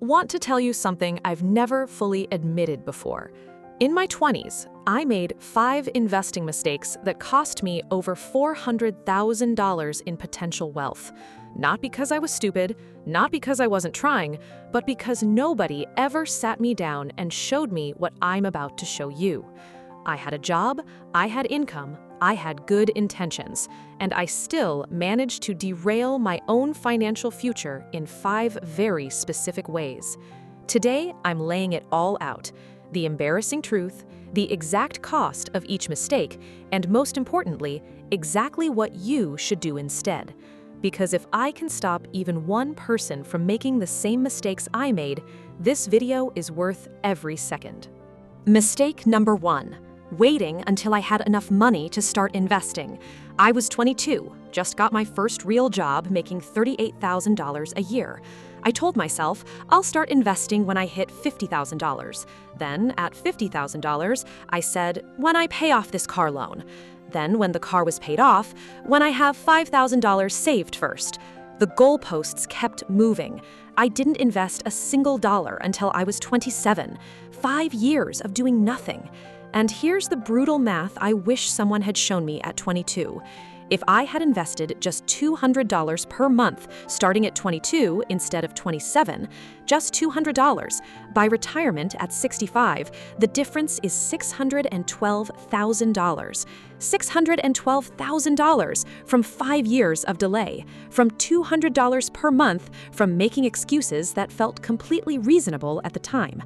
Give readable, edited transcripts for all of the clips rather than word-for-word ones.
Want to tell you something I've never fully admitted before. In my 20s, I made 5 investing mistakes that cost me over $400,000 in potential wealth. Not because I was stupid, not because I wasn't trying, but because nobody ever sat me down and showed me what I'm about to show you. I had a job, I had income, I had good intentions, and I still managed to derail my own financial future in 5 very specific ways. Today, I'm laying it all out: the embarrassing truth, the exact cost of each mistake, and most importantly, exactly what you should do instead. Because if I can stop even one person from making the same mistakes I made, this video is worth every second. Mistake number 1. Waiting until I had enough money to start investing. I was 22, just got my first real job making $38,000 a year. I told myself I'll start investing when I hit $50,000. Then, at $50,000, I said, when I pay off this car loan. Then, when the car was paid off, when I have $5,000 saved first. The goalposts kept moving. I didn't invest a single dollar until I was 27. 5 years of doing nothing. And here's the brutal math I wish someone had shown me at 22. If I had invested just $200 per month starting at 22 instead of 27, just $200, by retirement at 65, the difference is $612,000. $612,000 from 5 years of delay, from $200 per month from making excuses that felt completely reasonable at the time.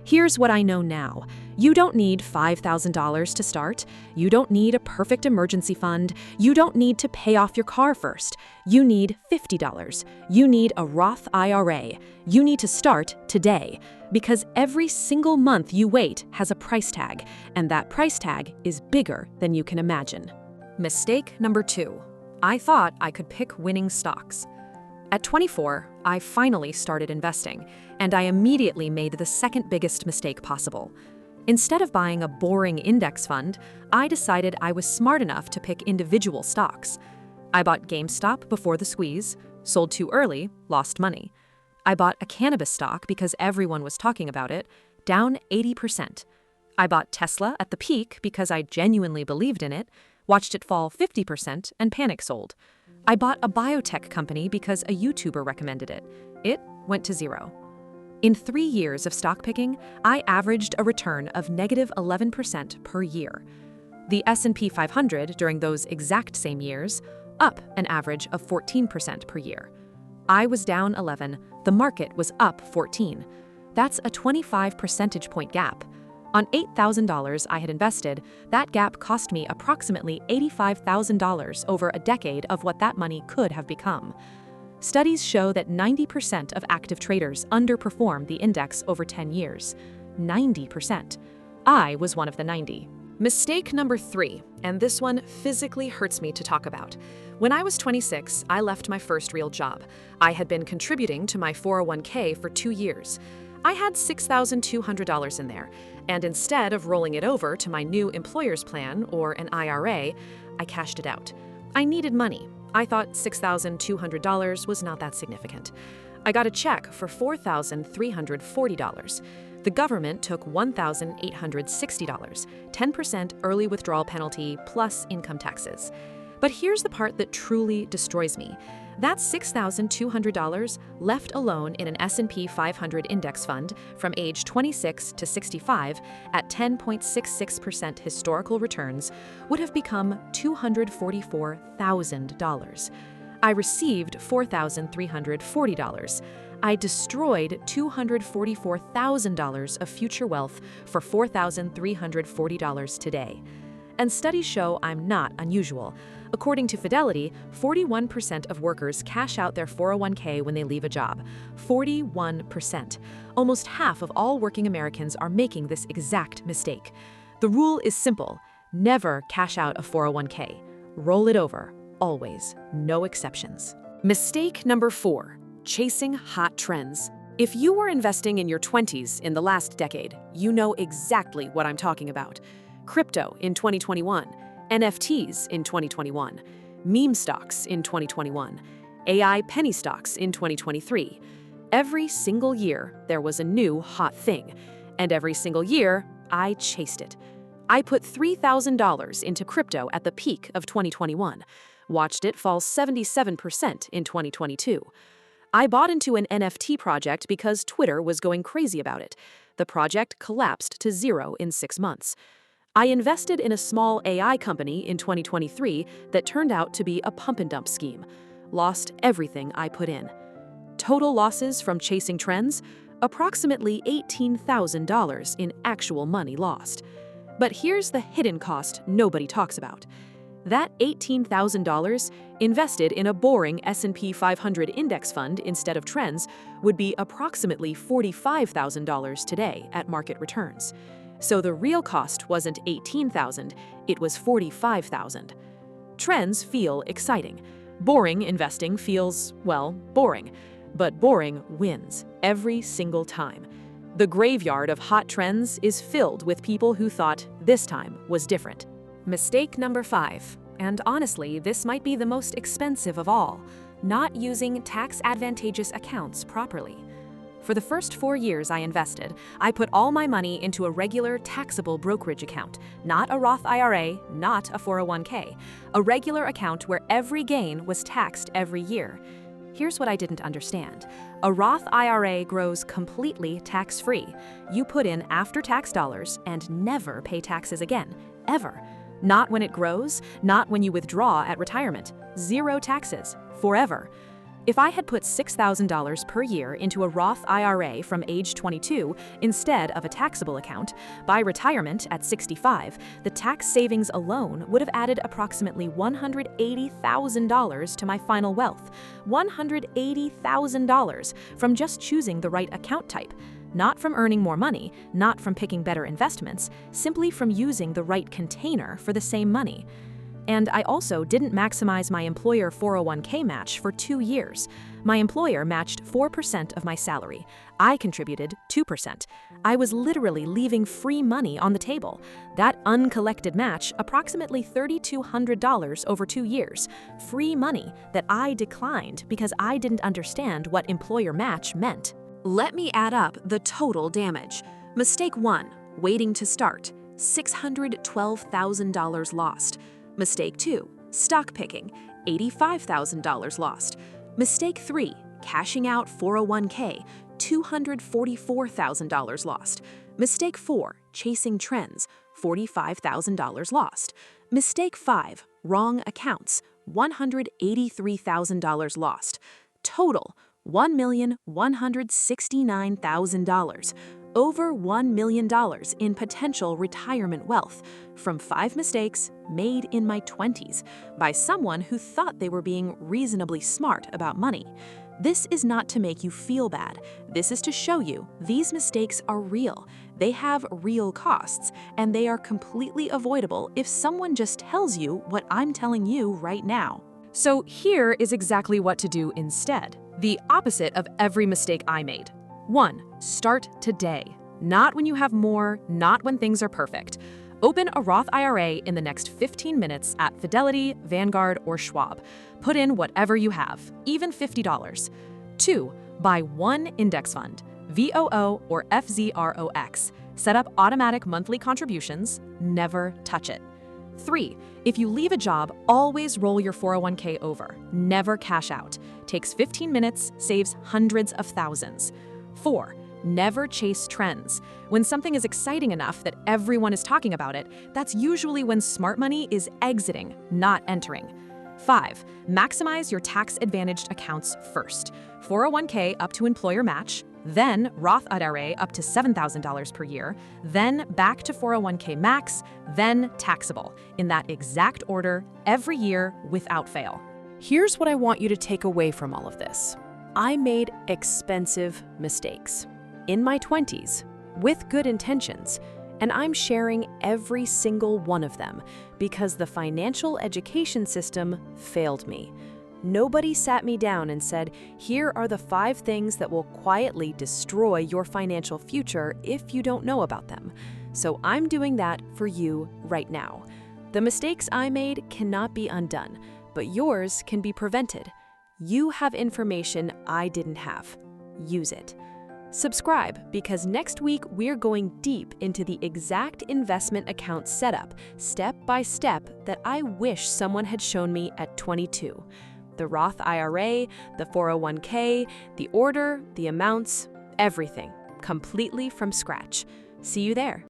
Here's what I know now. You don't need $5,000 to start. You don't need a perfect emergency fund. You don't need to pay off your car first. You need $50. You need a Roth IRA. You need to start today. Because every single month you wait has a price tag, and that price tag is bigger than you can imagine. Mistake number 2. I thought I could pick winning stocks. At 24, I finally started investing, and I immediately made the second biggest mistake possible. Instead of buying a boring index fund, I decided I was smart enough to pick individual stocks. I bought GameStop before the squeeze, sold too early, lost money. I bought a cannabis stock because everyone was talking about it, down 80%. I bought Tesla at the peak because I genuinely believed in it, watched it fall 50%, and panic sold. I bought a biotech company because a YouTuber recommended it. It went to zero. In 3 years of stock picking, I averaged a return of negative 11% per year. The S&P 500 during those exact same years, up an average of 14% per year. I was down 11, the market was up 14. That's a 25 percentage point gap. On $8,000 I had invested, that gap cost me approximately $85,000 over a decade of what that money could have become. Studies show that 90% of active traders underperform the index over 10 years. 90%. I was one of the 90. Mistake number 3, and this one physically hurts me to talk about. When I was 26, I left my first real job. I had been contributing to my 401k for 2 years. I had $6,200 in there, and instead of rolling it over to my new employer's plan or an IRA, I cashed it out. I needed money. I thought $6,200 was not that significant. I got a check for $4,340. The government took $1,860, 10% early withdrawal penalty plus income taxes. But here's the part that truly destroys me. That's $6,200 left alone in an S&P 500 index fund from age 26 to 65 at 10.66% historical returns would have become $244,000. I received $4,340. I destroyed $244,000 of future wealth for $4,340 today. And studies show I'm not unusual. According to Fidelity, 41% of workers cash out their 401k when they leave a job. 41%. Almost half of all working Americans are making this exact mistake. The rule is simple: never cash out a 401k. Roll it over, always, no exceptions. Mistake number 4, chasing hot trends. If you were investing in your 20s in the last decade, you know exactly what I'm talking about. Crypto in 2021, NFTs in 2021, meme stocks in 2021, AI penny stocks in 2023. Every single year, there was a new hot thing. And every single year, I chased it. I put $3,000 into crypto at the peak of 2021, watched it fall 77% in 2022. I bought into an NFT project because Twitter was going crazy about it. The project collapsed to zero in 6 months. I invested in a small AI company in 2023 that turned out to be a pump-and-dump scheme. Lost everything I put in. Total losses from chasing trends? Approximately $18,000 in actual money lost. But here's the hidden cost nobody talks about. That $18,000 invested in a boring S&P 500 index fund instead of trends would be approximately $45,000 today at market returns. So the real cost wasn't $18,000, it was $45,000. Trends feel exciting. Boring investing feels, well, boring. But boring wins every single time. The graveyard of hot trends is filled with people who thought this time was different. Mistake number 5, and honestly, this might be the most expensive of all, not using tax-advantageous accounts properly. For the first 4 years I invested, I put all my money into a regular taxable brokerage account, not a Roth IRA, not a 401k, a regular account where every gain was taxed every year. Here's what I didn't understand. A Roth IRA grows completely tax-free. You put in after-tax dollars and never pay taxes again, ever. Not when it grows, not when you withdraw at retirement. Zero taxes, forever. If I had put $6,000 per year into a Roth IRA from age 22 instead of a taxable account, by retirement at 65, the tax savings alone would have added approximately $180,000 to my final wealth. $180,000 from just choosing the right account type. Not from earning more money, not from picking better investments, simply from using the right container for the same money. And I also didn't maximize my employer 401k match for 2 years. My employer matched 4% of my salary. I contributed 2%. I was literally leaving free money on the table. That uncollected match, approximately $3,200 over 2 years. Free money that I declined because I didn't understand what employer match meant. Let me add up the total damage. Mistake 1, waiting to start. $612,000 lost. Mistake 2, stock picking, $85,000 lost. Mistake 3, cashing out 401k, $244,000 lost. Mistake 4, chasing trends, $45,000 lost. Mistake 5, wrong accounts, $183,000 lost. Total, $1,169,000. Over $1 million in potential retirement wealth from 5 mistakes made in my 20s by someone who thought they were being reasonably smart about money. This is not to make you feel bad. This is to show you these mistakes are real. They have real costs, and they are completely avoidable if someone just tells you what I'm telling you right now. So here is exactly what to do instead. The opposite of every mistake I made. 1. Start today. Not when you have more, not when things are perfect. Open a Roth IRA in the next 15 minutes at Fidelity, Vanguard, or Schwab. Put in whatever you have, even $50. 2. Buy one index fund, VOO or FZROX. Set up automatic monthly contributions. Never touch it. 3. If you leave a job, always roll your 401k over. Never cash out. Takes 15 minutes, saves hundreds of thousands. 4. Never chase trends. When something is exciting enough that everyone is talking about it, that's usually when smart money is exiting, not entering. 5. Maximize your tax-advantaged accounts first. 401k up to employer match, then Roth IRA up to $7,000 per year, then back to 401k max, then taxable, in that exact order, every year without fail. Here's what I want you to take away from all of this. I made expensive mistakes in my 20s with good intentions, and I'm sharing every single one of them because the financial education system failed me. Nobody sat me down and said, here are the 5 things that will quietly destroy your financial future if you don't know about them. So I'm doing that for you right now. The mistakes I made cannot be undone, but yours can be prevented. You have information I didn't have. use it. Subscribe, because next week we're going deep into the exact investment account setup, step by step, that I wish someone had shown me at 22. The Roth IRA, the 401k, the order, the amounts, everything, completely from scratch. See you there.